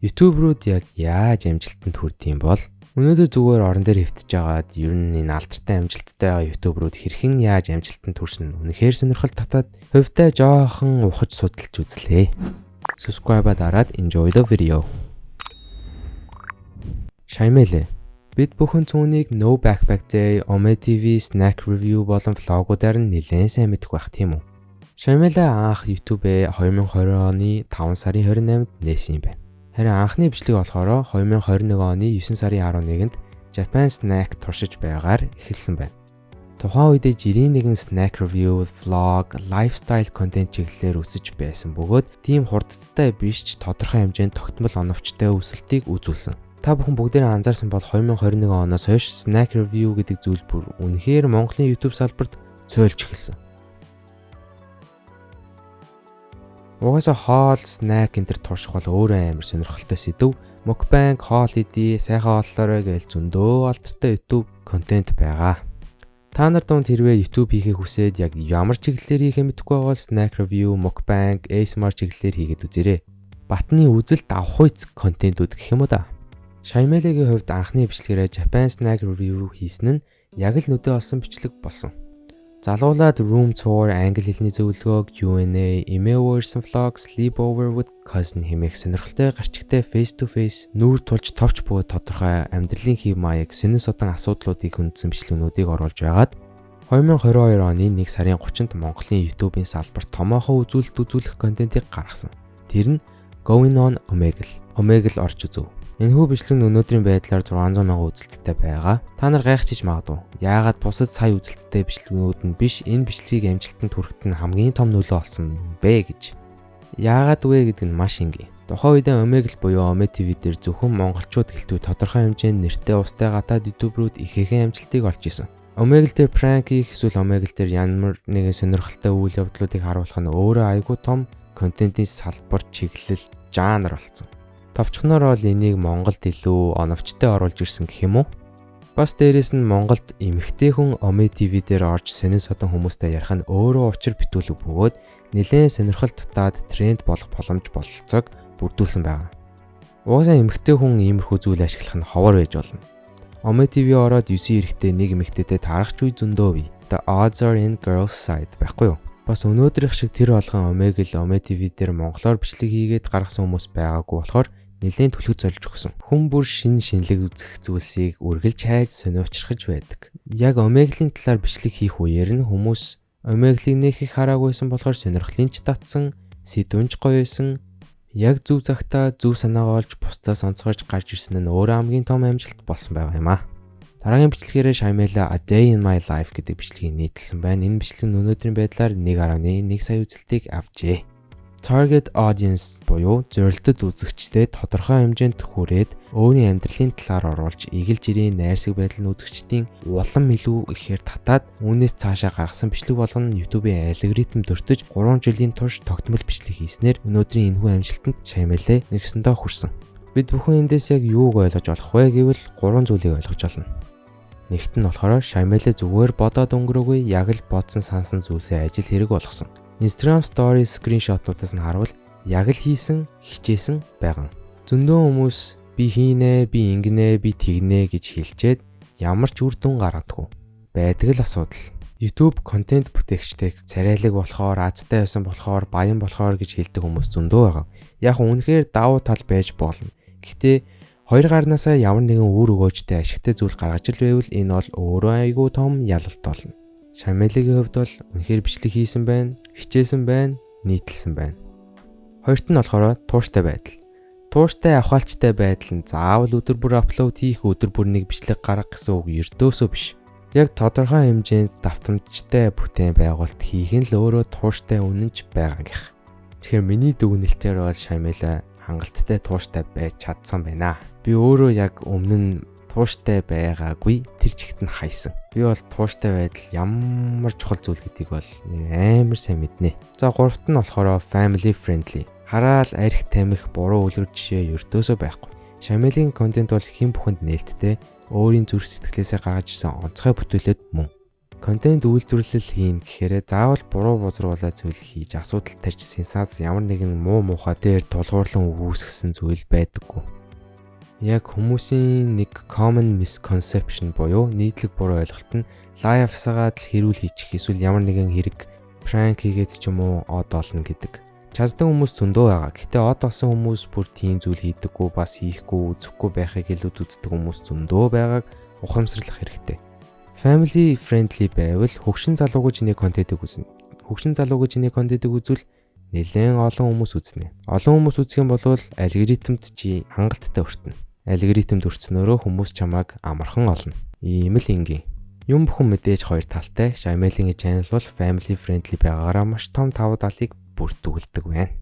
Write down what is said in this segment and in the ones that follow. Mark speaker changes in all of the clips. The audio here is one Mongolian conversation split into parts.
Speaker 1: YouTube-рууд яг яаж амжилтанд хүрдэм бол өнөөдөр зүгээр орон дээр хэвтэж байгаад ер нь энэ алдартай амжилттай байгаа YouTube-рууд хэрхэн яаж амжилтанд хүрсэн үнэхээр сонирхол татаад хувьдаа жоохон ухаж судалж үзлээ. Subscribe дараад enjoy the video. Шаймэлээ. Бид бүхэн цүүнийг No Backpack Day, Ome TV, Snack Review болон влогуудаар нь нэлээд сайн мэдэх байх тийм үү? Шаймэлээ анх YouTube-ээ 2020 оны 5 сарын 28-нд нээсэн юм байна. Харин анхны бичлэг болохоор 2021 оны 9 сарын 11-нд Japan Snack туршиж байгаагаар эхэлсэн байна. Тухайн үедээ жирийн нэгэн snack review, vlog, lifestyle content чиглэлээр үсэж байсан бөгөөд тийм хурдтай биш ч тодорхой хэмжээнд тогтмол оновчтой өсөлтийг үзүүлсэн. Та бүхэн бүгдээрээ анзаарсан бол 2021 оноос хойш snack review гэдэг зүйл бүр үнэхээр Монголын YouTube салбарт цөөлж эхэлсэн. Угаасаа хоол, snack энэ төр турших бол өөрөө амар сонирхолтой сэдв. Mukbang, хоол идэ, сайхан оллоорой гэж зөндөө алдартай YouTube контент байгаа. Та нар дунд хэрвээ YouTube хийхийг хүсээд яг ямар чиглэлээр хийхээ мэдэхгүй бол snack review, mukbang, ASMR чиглэлээр хийгээд үзээрэй. Батны үзэлт авах үйц контентууд гэх юм уу да. Шаймэлэгийн хувьд анхны бичлэгээрээ Japan Snack Review хийсэн нь яг л нүдэ олсон бичлэг болсон. Залуулаад room tour, англи хэлний зөвлөгөө, Q&A, эмээ уурсан vlog, sleepover with cousin хэмээх сонирхолтой гарчигтай face to face нүүр тулж товч буй тодорхой амьдралын хэв маяг сонин содан асуудлуудыг хүндсэн бичлэгнүүдийг оруулж байгаад 2022 оны 1 сарын 30-нд Монголын YouTube-ийн салбарт томоохон үзүүлэлт үзүүлэх контентыг гаргасан. Тэр нь Going on Omegle орж үзв. Энэхүү бичлэг нь өнөөдрийн байдлаар 600,000 үзэлттэй байгаа. Та нар гайхчихж магадгүй. Яагаад бусад сая үзэлттэй бичлэгнүүд нь биш энэ бичлэгийг амжилтанд хүрэхэд нь хамгийн том нөлөө олсон бэ гэж. Яагаад вэ гэдэг нь маш энгийн. Тухайн үедээ Omegle буюу Ome TV дээр зөвхөн монголчууд гэлтгүй тодорхой хэмжээнд нэртэй устай гадаад YouTube-рууд ихээхэн амжилтыг олж исэн. Omegle дээр prank хийх эсвэл Omegle дээр ямар нэгэн сонирхолтой үйл явдлуудыг харуулах нь өөрөө айгүй том контентын салбар чиглэл жанр болсон. Товчхоноор бол энийг Монголд илүү оновчтой оруулж ирсэн гэх юм уу? Бас дээрэс нь Монголд эмэгтэй хүн Ome TV дээр орж сонин содон хүмүүстэй ярих нь өөрөө учир битүүлэг бөгөөд нэлээд сонирхол татаад тренд болох боломж бололцоог бүрдүүлсэн байна. Угаасаа эмэгтэй хүн иймэрхүү зүйл ашиглах нь ховор байж болно. Ome TV ороод 9 эрэгтэй нэг эмэгтэйтэй таарах ч үе зөндөө бий. The odds are in girls' side байхгүй юу? Бас өнөөдрийнх шиг тэр болгон Omegle Ome TV дээр монголоор бичлэг хийгээд гаргасан хүмүүс байгаагүй болохоор нэлээд түлхэж золж өгсөн. Хүн бүр шинэлэг үзэх зүйлсийг үргэлж хайж сониучрахж байдаг. Яг Omegle-ийн талаар бичлэг хийх үеэр нь хүмүүс Omegle-ийг нэх их хараагүйсэн болохоор сонирхлын ч татсан, сэдвэнч гоё байсан. Яг зөв цагтаа зөв санаагаа олж бусдаас онцгойж гарч ирсэн нь өөрөө хамгийн том амжилт болсон байгаа юм аа. Дараагийн бичлэгээрээ Шаймэлээ A Day in My Life гэдэг бичлэгийг нийтэлсэн байна. Энэ бичлэг нь өнөөдрийн байдлаар 1.1 сая үзэлтийг авчээ. Target audience буюу зорилтод үзэгчдэд тодорхой хэмжээнд хүрээд өөрийн амьдралын талаар оруулж игэл жирийн найрсаг байдал нь үзэгчдийн улам илүү ихээр татаад үүнээс цаашаа гаргасан бичлэг болгоно YouTube-ийн алгоритм дөртөж 3 жилийн турш тогтмол бичлэг хийснээр өнөөдрийн энэхүү амжилтанд Шаймэлээ нэгсэндээ хүрсэн. Бид бүхэн эндээс яг юуг ойлгож болох вэ гэвэл 3 зүйлийг ойлгож олно. Нэгт нь болохоор Шаймэлээ зүгээр бодоод өнгөрөөгүй яг л бодсон сансан зүйлсээ ажил хэрэг болгосон. Instagram Stories скриншотуудаас нь харуул яг л хийсэн, хичээсэн байгаа. Зөндөө хүмүүс би хийнэ, би ингэнэ, би тэгнэ гэж хэлчихэд ямар ч үр дүн гаргадаггүй. Байдаг л асуудал. YouTube контент бүтээгчтэй царайлаг болохоор, азтай байсан болохоор, баян болохоор гэж хэлдэг хүмүүс зөндөө байгаа. Яг үнэхээр давуу тал байж болно. Гэхдээ хоёр гарнаасаа ямар нэгэн үр өгөөжтэй ашигтай зүйл гаргаж ил байвал энэ бол өөрөө айгүй том ялалт болно. Шаймэлэгийн хувьд бол үнэхээр бичлэг хийсэн байна, хичээсэн байна, нийтэлсэн байна. Хоёрт нь болохоор тууштай байдал. Тууштай авахалчтай байдал нь заавал өдөр бүр апплод хийх, өдөр бүр нэг бичлэг гаргах гэсэн үг ердөөсөө биш. Яг тодорхой хэмжээнд давтамжтай бүтээн байгуулалт хийх нь л өөрөө тууштай үнэнч байгаа гэх. Тэгэхээр миний дүгнэлтээр бол Шаймэлээ хангалттай тууштай байж чадсан байна. Би өөрөө яг өмнө нь тууштай байгаагүй тэр чигт нь хайсан. Би бол тууштай байдал ямар чухал зүйл гэдгийг бол амар сайн мэднэ. За гуравт нь болохоор family friendly. Хараал арх тамхи буруу үлгэр жишээ ердөөсөө байхгүй. Шаймэлгийн контент бол хэн бүхэнд нээлттэй, өөрийн зүрх сэтгэлээсээ гаргаж ирсэн онцгой бүтээлүүд мөн. контент үйлдвэрлэл хийн гэхээр заавал буруу бузруулаад зүйл хийж асуудал тарьж сенсац ямар нэгэн муу мухай дээр тулгуурлан үүсгэсэн зүйл байдаггүй. Яг хүмүүсийн нэг common misconception буюу нийтлэг буруу ойлголт нь лайв хасаагаад л хэрүүл хийчих эсвэл ямар нэгэн хэрэг prank хийгээд ч юм уу од олно гэдэг. Чаддаг хүмүүс зөндөө байгаа. Гэхдээ од олсон хүмүүс бүр тийм зүйл хийдэггүй, бас хийхгүй, үзэхгүй байхыг илүүд үздэг хүмүүс зөндөө байгааг ухамсарлах хэрэгтэй. Family friendly байвал хөгшин залуугүй чиний контентыг үзнэ. Хөгшин залуугүй чиний контентыг үзвэл нэлээд олон хүмүүс үзнэ. Олон хүмүүс үзэх юм бол алгоритмд чи хангалттай өртөнө. Алгоритмд өртснөөрөө хүмүүс чамайг амархан олно. Ийм л ингийн. Юм бүхэн мэдээж хоёр талтай. Shyamalan-ийн channel бол family friendly байгаараа маш том давуу талыг бүрдүүлдэг байна.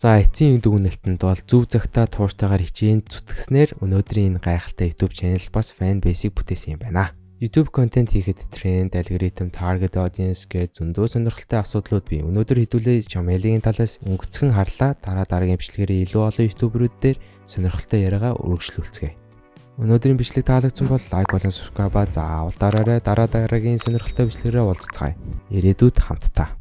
Speaker 1: За эцсийн дүгнэлтэнд бол зөв цагтаа тууштайгаар хичээн зүтгэснээр өнөөдрийн энэ гайхалтай YouTube channel бас fan base-ийг бүтээсэн юм байна. YouTube контент хийхэд тренд, алгоритм, target audience гэж зөндөө сонирхолтой асуудлууд бий. Өнөөдөр хэдүүлээ Shyamalan-ийн талаас өнгөцгөн харлаа. Дараагийн бичлэгээр илүү олон YouTuber-үүд дээр сонирхолтой яриагаа өргөжлүүлцгээе. Өнөөдрийн бичлэг таалагдсан бол лайк болон subscribe заавал дараарай. Дараагийн сонирхолтой бичлэгээрээ уулзцгаая. Ирээдүйд хамтдаа